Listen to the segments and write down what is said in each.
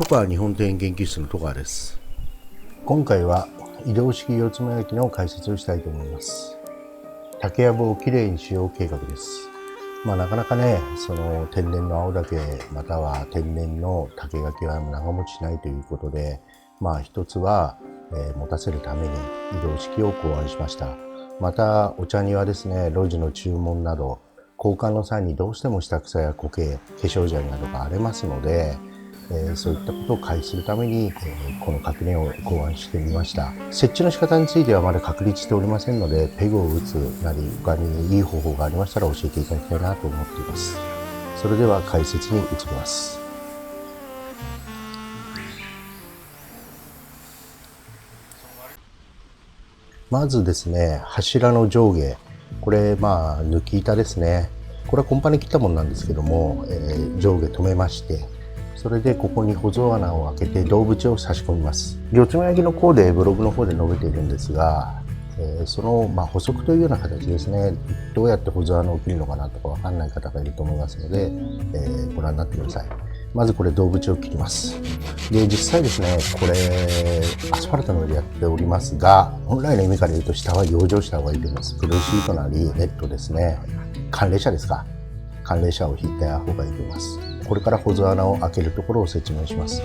戸川日本庭園研究室の戸川です。今回は移動式四つも焼きの解説をしたいと思います。竹やぶをきれいにしよう計画です。なかなかね、その天然の青竹または天然の竹垣は長持ちしないということで、一つは、持たせるために移動式を考案しました。またお茶にはですね、路地の注文など交換の際にどうしても下草や苔、化粧砂利などが荒れますので、そういったことを回避するために、この隔年を考案してみました。設置の仕方についてはまだ確立しておりませんので、ペグを打つなり他にいい方法がありましたら教えていただきたいなと思っています。それでは解説に移ります。まずですね、柱の上下、これ抜き板ですね。これはコンパに切ったものなんですけども、上下止めまして、それでここにほぞ穴を開けて胴縁を差し込みます。四つも焼きのコーデブログの方で述べているんですが、その補足というような形ですね。どうやってほぞ穴を切るのかなとかわかんない方がいると思いますので、ご覧になってください。まずこれ胴縁を切ります。で、実際ですね、これアスファルトの上でやっておりますが、本来の意味から言うと下は養生した方がいいと思います。ブルーシートなりネットですね、寒冷車ですか、寒冷車を引いた方がいいと思います。これからほぞ穴を開けるところを説明します。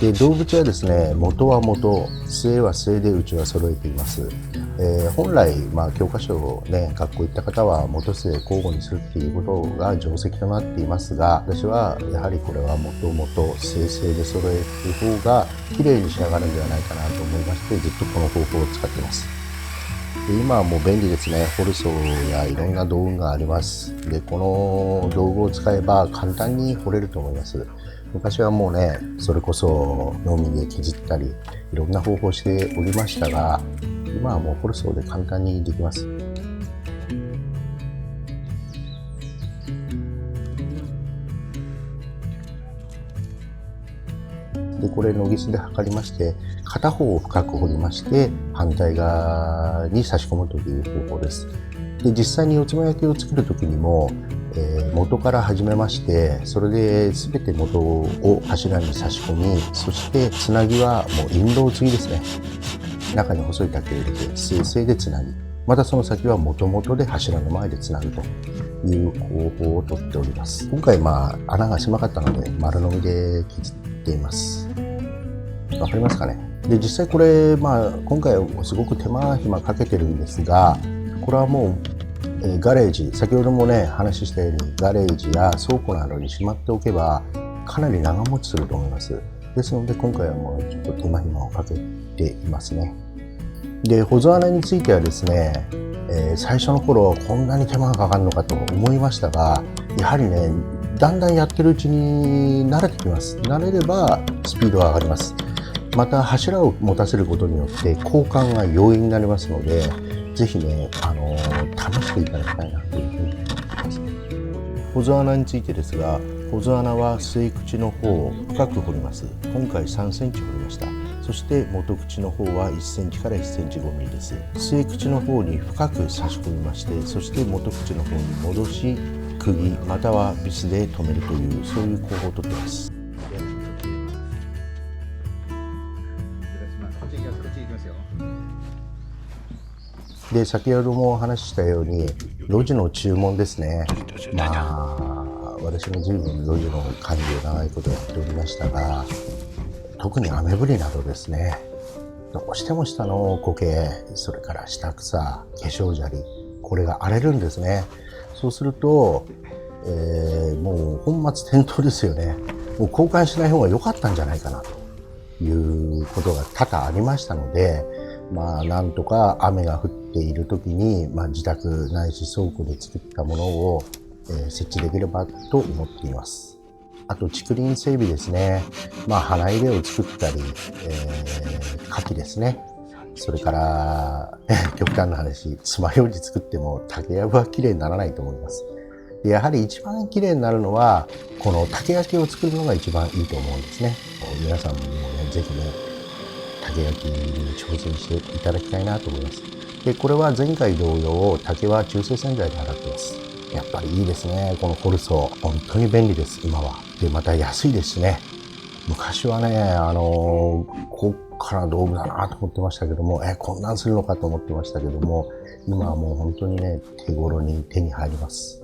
で、胴縁はですね、元は元、末は末でうちは揃えています。本来、教科書をね、学校行った方は元末交互にするっていうことが定石となっていますが、私はやはりこれは元々末々で揃える方が綺麗に仕上がるんではないかなと思いまして、ずっとこの方法を使っています。で、今はもう便利ですね。ホルソーやいろんな道具があります。で、この道具を使えば簡単に掘れると思います。昔はもうね、それこそのみで削ったりいろんな方法をしておりましたが、今はもうホルソーで簡単にできます。で、これノギスで測りまして、片方を深く掘りまして反対側に差し込むという方法です。で、実際に四つも焼きを作る時にも、元から始めまして、それで全て元を柱に差し込み、そしてつなぎはもう印籠継ぎですね。中に細い竹を入れて水性でつなぎ、またその先は元々で柱の前でつなぐという方法をとっております。今回穴が狭かったので丸のみで削っています。わかりますかね。で、実際これ今回はすごく手間暇かけてるんですが、これはもうガレージ、先ほどもね話したようにガレージや倉庫などにしまっておけばかなり長持ちすると思います。ですので今回はもうちょっと手間暇をかけていますね。で、ほぞ穴についてはですね、最初の頃こんなに手間がかかるのかと思いましたが、やはりね、だんだんやってるうちに慣れてきます。慣れればスピードが上がります。また柱を持たせることによって交換が容易になりますので、ぜひね、試していただきたいなというふうに思います。ほぞ穴についてですが、ほぞ穴は末口の方を深く掘ります。今回3センチ掘りました。そして元口の方は1センチから1センチ5ミリです。末口の方に深く差し込みまして、そして元口の方に戻し、釘またはビスで留めるという、そういう工法をとっています。で、先ほどもお話ししたように路地の注文ですね。私も随分路地の管理を長いことやっておりましたが、特に雨降りなどですね、どうしても下の苔、それから下草、化粧砂利、これが荒れるんですね。そうすると、もう本末転倒ですよね。もう交換しない方が良かったんじゃないかなということが多々ありましたので、なんとか雨が降っている時に、自宅ないし倉庫で作ったものを、設置できればと思っています。あと竹林整備ですね。花入れを作ったり、花器ですね。それから極端な話、爪楊枝作っても竹やぶはきれいにならないと思います。で、やはり一番きれいになるのはこの竹垣を作るのが一番いいと思うんですね。皆さんにもね、ぜひね、竹焼きに挑戦していただきたいなと思います。で、これは前回同様、竹は中性洗剤で洗っています。やっぱりいいですね。このホルソー。本当に便利です、今は。で、また安いですしね。昔はね、高価な道具だなと思ってましたけども、こんなんするのかと思ってましたけども、今はもう本当にね、手頃に手に入ります。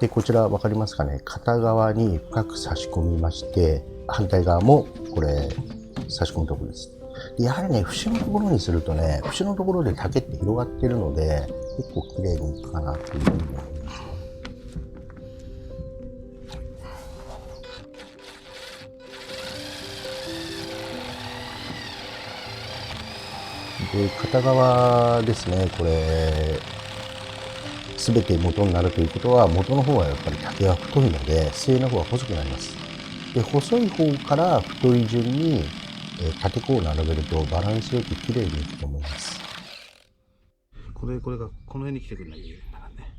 で、こちら分かりますかね。片側に深く差し込みまして、反対側もこれ差し込むところです。でやはりね、節のところにするとね、節のところで竹って広がってるので、結構綺麗にいくかなというふうに思いますね。で、片側ですね、これ、すべて元になるということは、元の方はやっぱり竹が太いので、末の方は細くなります。で、細い方から太い順に縦子を並べるとバランスよく綺麗にいくと思います。これがこの辺に来てくれないといけないからね。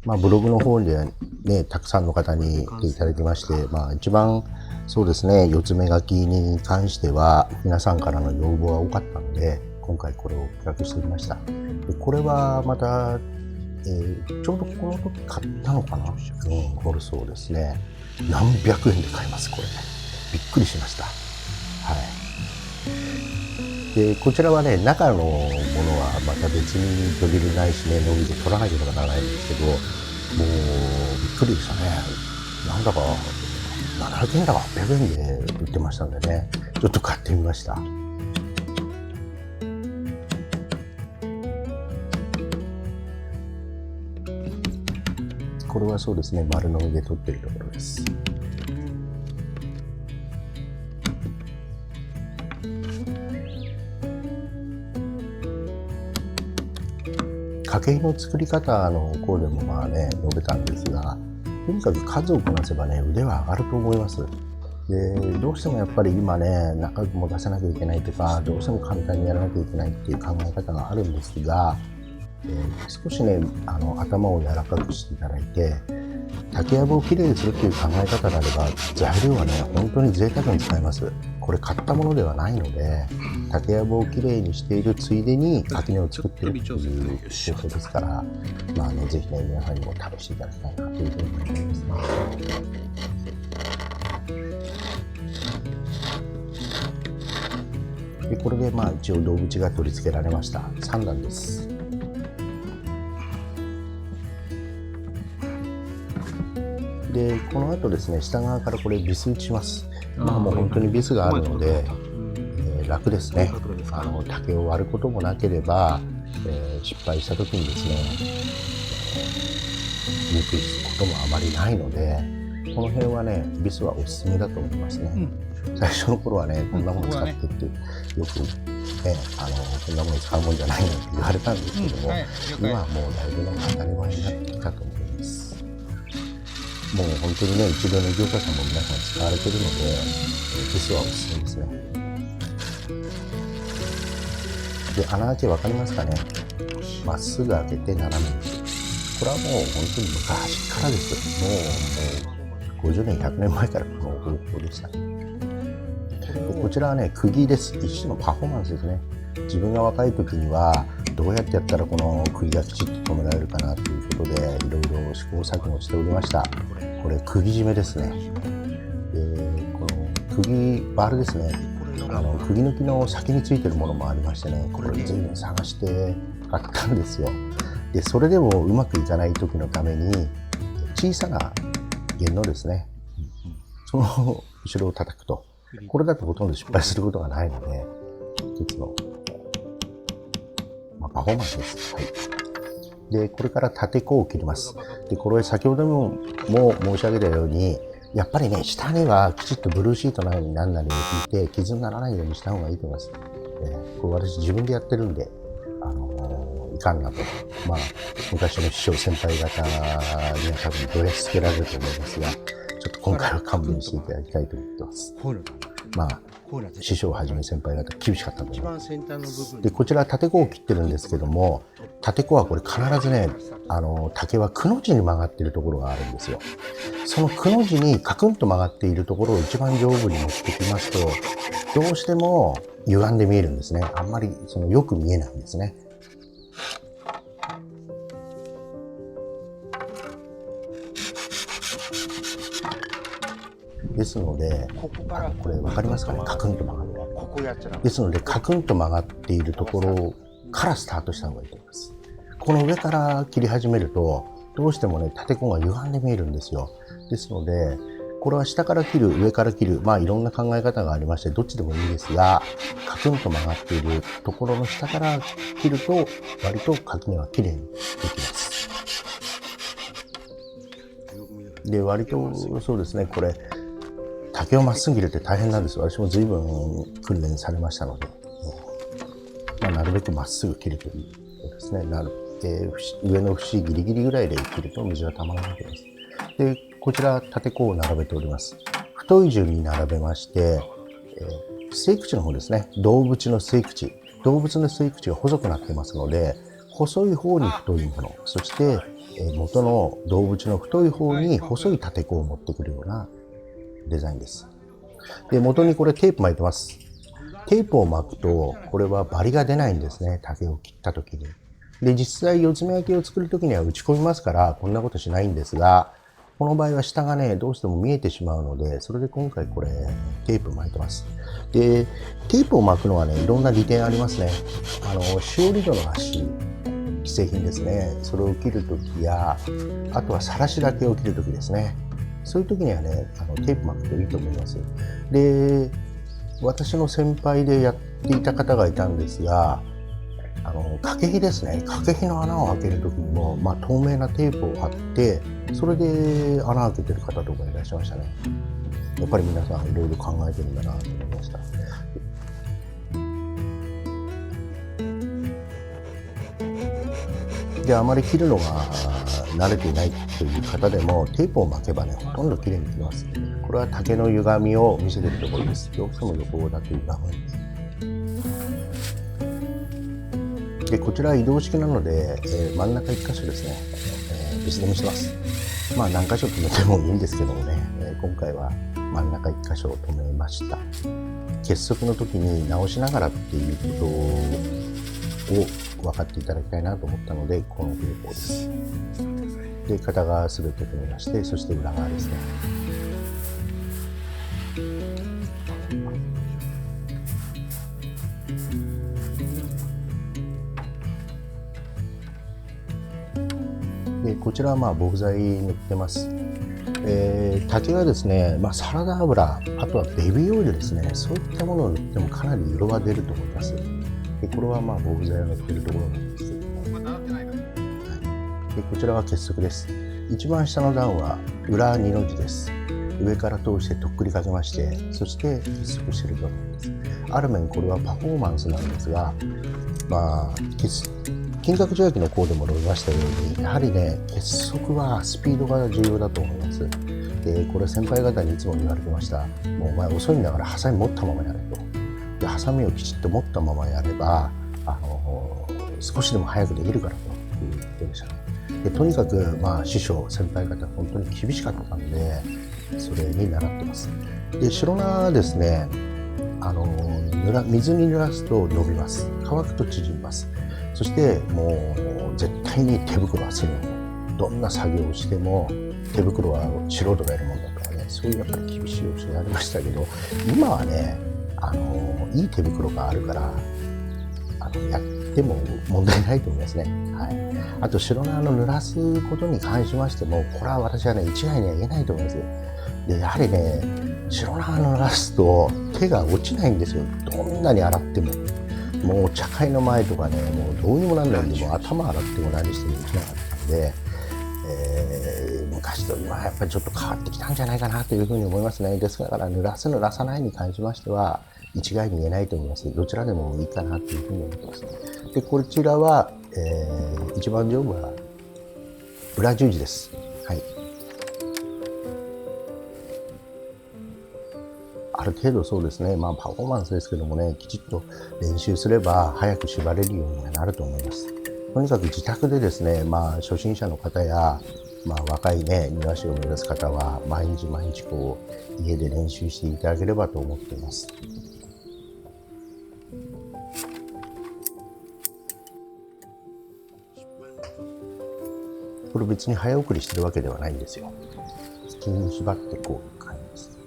まあブログの方でね、たくさんの方に来ていただきまして、まあ一番そうですね、四つ目書きに関しては皆さんからの要望が多かったので、今回これを企画してみました。でこれはまたちょうどこの時買ったのかな、ホルソーですね。何百円で買えます、これ。びっくりしました。はい。で、こちらはね、中のものはまた別にドリルないしね、ノミで取らなければならないんですけど、もうびっくりでしたね。なんだか、700円だか800円で売ってましたんでね、ちょっと買ってみました。これはそうですね、丸のみで取っているところです。家計の作り方の方でもまあね、述べたんですが、とにかく数をこなせばね、腕は上がると思います。で、どうしてもやっぱり今ね、中身も出さなきゃいけないとか、どうしても簡単にやらなきゃいけないっていう考え方があるんですが、少しね、頭を柔らかくしていただいて、竹やぶをきれいにするっていう考え方であれば、材料はね、本当に贅沢に使えます。これ買ったものではないので、竹やぶをきれいにしているついでに垣根を作っているという方法ですから、まあね、ぜひね、皆さんにも試していただきたいなというふうに思いますね。でこれでまあ一応胴口が取り付けられました。3段です。でこの後ですね、下側からこれビス打ちします。まあもう本当にビスがあるので、楽ですね。竹を割ることもなければ、失敗した時にですね、抜くこともあまりないので、この辺はね、ビスはおすすめだと思いますね。最初の頃はね、こんなもの使ってってよくね、こんなもの使うもんじゃないのって言われたんですけども、今はもうだいぶね、当たり前になってきたと思います。もう本当にね、一流の業者さんも皆さん使われてるので、ビスはおすすめですね。で、穴開け分かりますかね。まっすぐ開けて斜めにする。これはもう本当に昔からです。もう50年、100年前からこの方法でしたね。でこちらはね、釘です。一種のパフォーマンスですね。自分が若い時には、どうやってやったらこの釘がきちっと止められるかなということで、いろいろ試行錯誤しておりました。これ、釘締めですね。この釘、バールですね。釘抜きの先についてるものもありましてね、これ随分探して買ったんですよ。で、それでもうまくいかない時のために、小さな弦のですね、その後ろを叩くと。これだとほとんど失敗することがないので、一つの、パフォーマンスです。はい。で、これから縦子を切ります。で、これ先ほども申し上げたように、やっぱりね、下にはきちっとブルーシートなり何なりを引いて、傷にならないようにした方がいいと思います。これ私自分でやってるんで、いかんなと。まあ、昔の師匠先輩方には多分どやしつけられると思いますが、ちょっと今回は勘弁していただきたいと思ってます。まあ師匠をはじめ先輩方厳しかったと思います。先端の部分でこちら縦子を切ってるんですけども、縦子はこれ必ずね竹はくの字に曲がっているところがあるんですよ。そのくの字にカクンと曲がっているところを一番上部に持ってきますと、どうしても歪んで見えるんですね。あんまりよく見えないんですね。ですので、これ分かりますかね、カクンと曲がる。ですのでカクンと曲がっているところからスタートした方がいいと思います。この上から切り始めるとどうしてもね縦子が歪んで見えるんですよ。ですのでこれは下から切る上から切る、まあいろんな考え方がありましてどっちでもいいですが、カクンと曲がっているところの下から切ると割と垣根は綺麗にできます。で割とそうですね、これ竹をまっすぐ切るって大変なんです。私も随分訓練されましたので、まあ、なるべくまっすぐ切るということですね。上の節ギリギリぐらいで切ると水がたまらなくなります。でこちら縦子を並べております。太い順に並べまして、吸い口の方ですね、動物の吸い口が細くなってますので、細い方に太いもの、そして元の動物の太い方に細い縦子を持ってくるようなデザインです。で元にこれテープ巻いてます。テープを巻くとこれはバリが出ないんですね、竹を切った時に。で実際四つ目焼きを作る時には打ち込みますからこんなことしないんですが、この場合は下がねどうしても見えてしまうので、それで今回これテープ巻いてます。でテープを巻くのはねいろんな利点ありますね。しおり戸の端、既製品ですね、それを切る時やあとはさらしだけを切る時ですね、そういう時にはねテープ巻くといいと思います。で私の先輩でやっていた方がいたんですが、掛け木ですね、掛け木の穴を開ける時にも、まあ、透明なテープを貼ってそれで穴開けてる方とかいらっしゃいましたね。やっぱり皆さんいろいろ考えてるんだなと思いました。であまり切るのが慣れていないという方でもテープを巻けばねほとんど綺麗に切れます。これは竹の歪みを見せているところです。どうしても横だけ歪むんで、こちらは移動式なので、真ん中1箇所ですね、別で見せます。まあ何箇所止めてもいいんですけどもね、今回は真ん中1箇所を止めました。結束の時に直しながらっていうことを分かっていただきたいなと思ったのでこの方法です。で片側すべて止めまして、そして裏側ですね。でこちらはまあ防剤塗ってます。竹はですね、まあ、サラダ油、あとはベビーオイルですね、そういったものを塗ってもかなり色が出ると思います。でこれはまあ防剤を塗っているところなんですけども、でこちらは結束です。一番下の段は裏2の字です。上から通してとっくりかけまして、そして結束している部分です。ある面これはパフォーマンスなんですが、まあ金額条約の項でも述べましたように、やはりね結束はスピードが重要だと思います。でこれ先輩方にいつも言われてました。もうお前遅いんだからハサミ持ったままやれと。でハサミをきちっと持ったままやれば少しでも早くできるからということでしたね。でとにかくまあ師匠先輩方本当に厳しかったんでそれに習ってます。で白菜はですね水に濡らすと伸びます。乾くと縮みます。そしてもう絶対に手袋はするの。どんな作業をしても手袋は素人がやるもんだとかね、そういうやっぱり厳しい教えがありましたけど、今はねいい手袋があるからやっても問題ないと思いますね。はい、あと白菜の濡らすことに関しましてもこれは私はね一概には言えないと思います。でやはりね白菜の濡らすと手が落ちないんですよ。どんなに洗っても。もう茶会の前とかねもうどうにもなんないんで、もう頭洗っても何してもできなかったんで、昔と今はやっぱりちょっと変わってきたんじゃないかなというふうに思いますね。ですから濡らす濡らさないに関しましては一概に言えないと思います。どちらでもいいかなというふうに思ってます。でこちらは、一番上部は裏十字です。はい。る程度そうですね、まあパフォーマンスですけどもね、きちっと練習すれば早く縛れるようにはなると思います。とにかく自宅でですね、まあ初心者の方や、まあ若いね、庭師を目指す方は毎日毎日こう家で練習していただければと思っています。これ別に早送りしてるわけではないんですよ。普通に縛ってこういう感じです。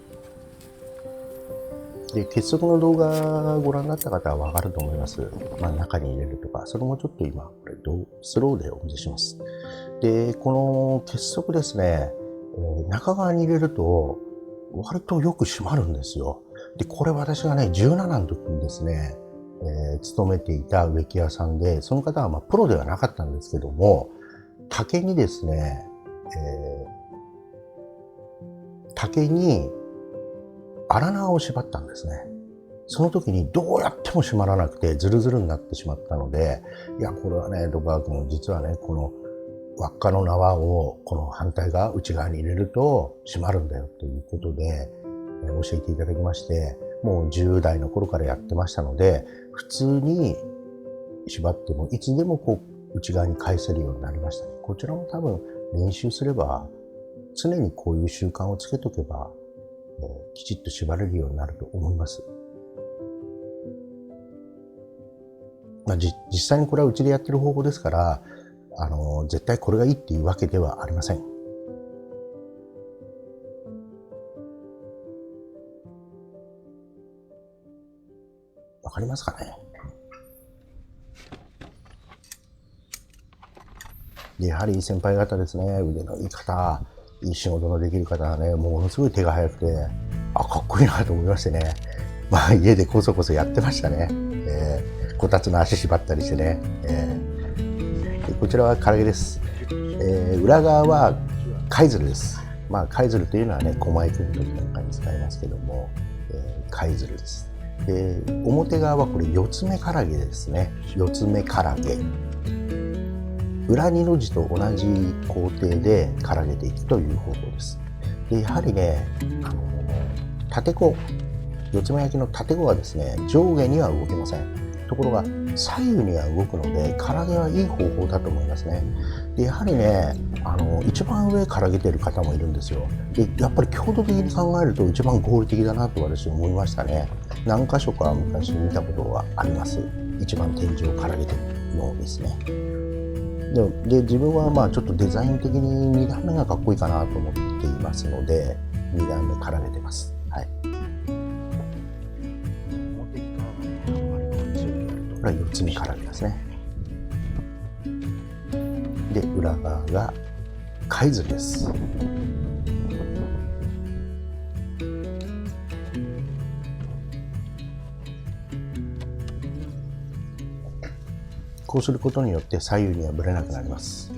で、結束の動画ご覧になった方はわかると思います。まあ中に入れるとか、それもちょっと今、これスローでお見せします。で、この結束ですね、中側に入れると、割とよく締まるんですよ。で、これ私がね、17の時にですね、勤めていた植木屋さんで、その方はまあプロではなかったんですけども、竹にですね、竹に荒縄を縛ったんですね。その時にどうやっても締まらなくてズルズルになってしまったので、いや、これはね、徳川君、実はね、この輪っかの縄をこの反対側、内側に入れると締まるんだよということで、教えていただきまして、もう10代の頃からやってましたので、普通に縛ってもいつでもこう内側に返せるようになりましたね。こちらも多分練習すれば、常にこういう習慣をつけとけば、きちっと縛れるようになると思います。まあ、実際にこれはうちでやってる方法ですから、絶対これがいいっていうわけではありません。わかりますかね。でやはり先輩方ですね、腕のいい方、いい仕事のできる方はね、ものすごい手が早くて、かっこいいなと思いましてね。まあ家でこそこそやってましたね。こたつの足縛ったりしてね。でこちらは唐揚げです。裏側は貝鶴です。まあ貝鶴というのはね、狛江君ときなんかに使いますけども、貝鶴です。で表側はこれ四つ目唐揚げですね。四つ目唐揚げ。裏二の字と同じ工程で唐揚げていくという方法です。でやはりね、縦子、四つ目焼きの縦子はですね、上下には動きません。ところが左右には動くので、唐揚げはいい方法だと思いますね。でやはりね、一番上唐揚げてる方もいるんですよ。でやっぱり強度的に考えると一番合理的だなと私思いましたね。何箇所か昔見たことがあります。一番天井を唐揚げてるのですね。で自分はまあちょっとデザイン的に2段目がかっこいいかなと思っていますので、2段目唐揚げてます。はい。これは4つ目唐揚げですね。で裏側が貝鶴です。こうすることによって左右にはぶれなくなります。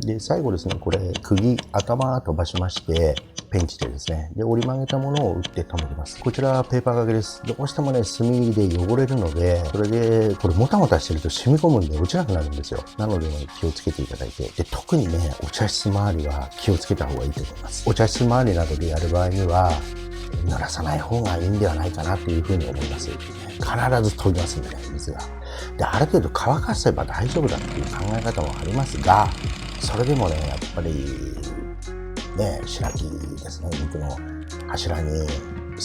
で最後ですね、これ釘頭飛ばしましてペンチでですね、で折り曲げたものを打って留めてます。こちらはペーパー掛けです。どうしてもね、墨で汚れるので、それでこれもたもたしてると染み込むんで落ちなくなるんですよ。なので、ね、気をつけていただいて、で特にね、お茶室周りは気をつけた方がいいと思います。お茶室周りなどでやる場合には濡らさない方がいいんではないかなというふうに思います。必ず飛びますんでね、水が。である程度乾かせば大丈夫だっていう考え方もありますが、それでもね、やっぱりね、白木ですね、肉の柱に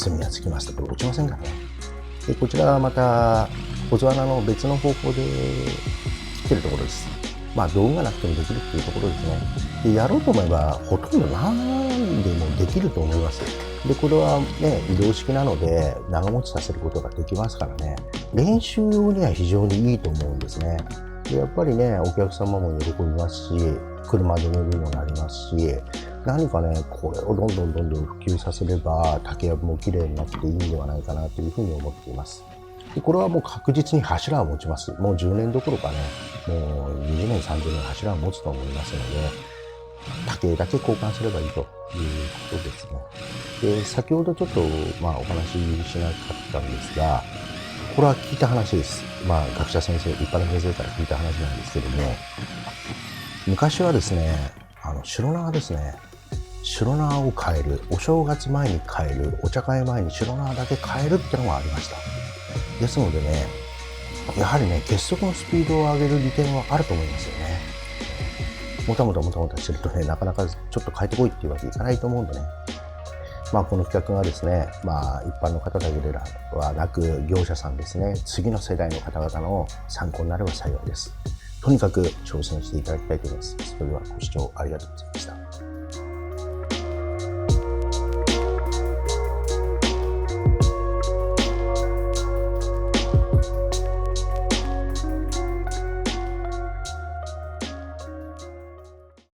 炭がつきますとこれ落ちませんからね。でこちらはまた小津穴の別の方法で切ってるところです。まあ道具がなくてもできるっていうところですね。でやろうと思えばほとんど何でもできると思います。でこれはね、移動式なので長持ちさせることができますからね、練習用には非常にいいと思うんですね。でやっぱりね、お客様も喜びますし、車止めにもなりますし、何かね、これをどんどん普及させれば竹やぶも綺麗になっていいんではないかなというふうに思っています。でこれはもう確実に柱を持ちます。もう10年どころかね、もう20年30年柱を持つと思いますので、竹だけ交換すればいいということですね。で先ほどちょっとお話ししなかったんですが、これは聞いた話です。学者先生、一般の先生から聞いた話なんですけども、昔はですね、白縄ですね、白縄を変える、お正月前に変える、お茶会前に白縄だけ変えるってのがありました。ですのでね、やはりね、結束のスピードを上げる利点はあると思いますよね。もたもたしてるとね、なかなかちょっと変えてこいっていうわけいかないと思うんでね。まあこの企画がですね、まあ一般の方だけではなく、業者さんですね、次の世代の方々の参考になれば幸いです。とにかく挑戦していただきたいと思います。それではご視聴ありがとうございました。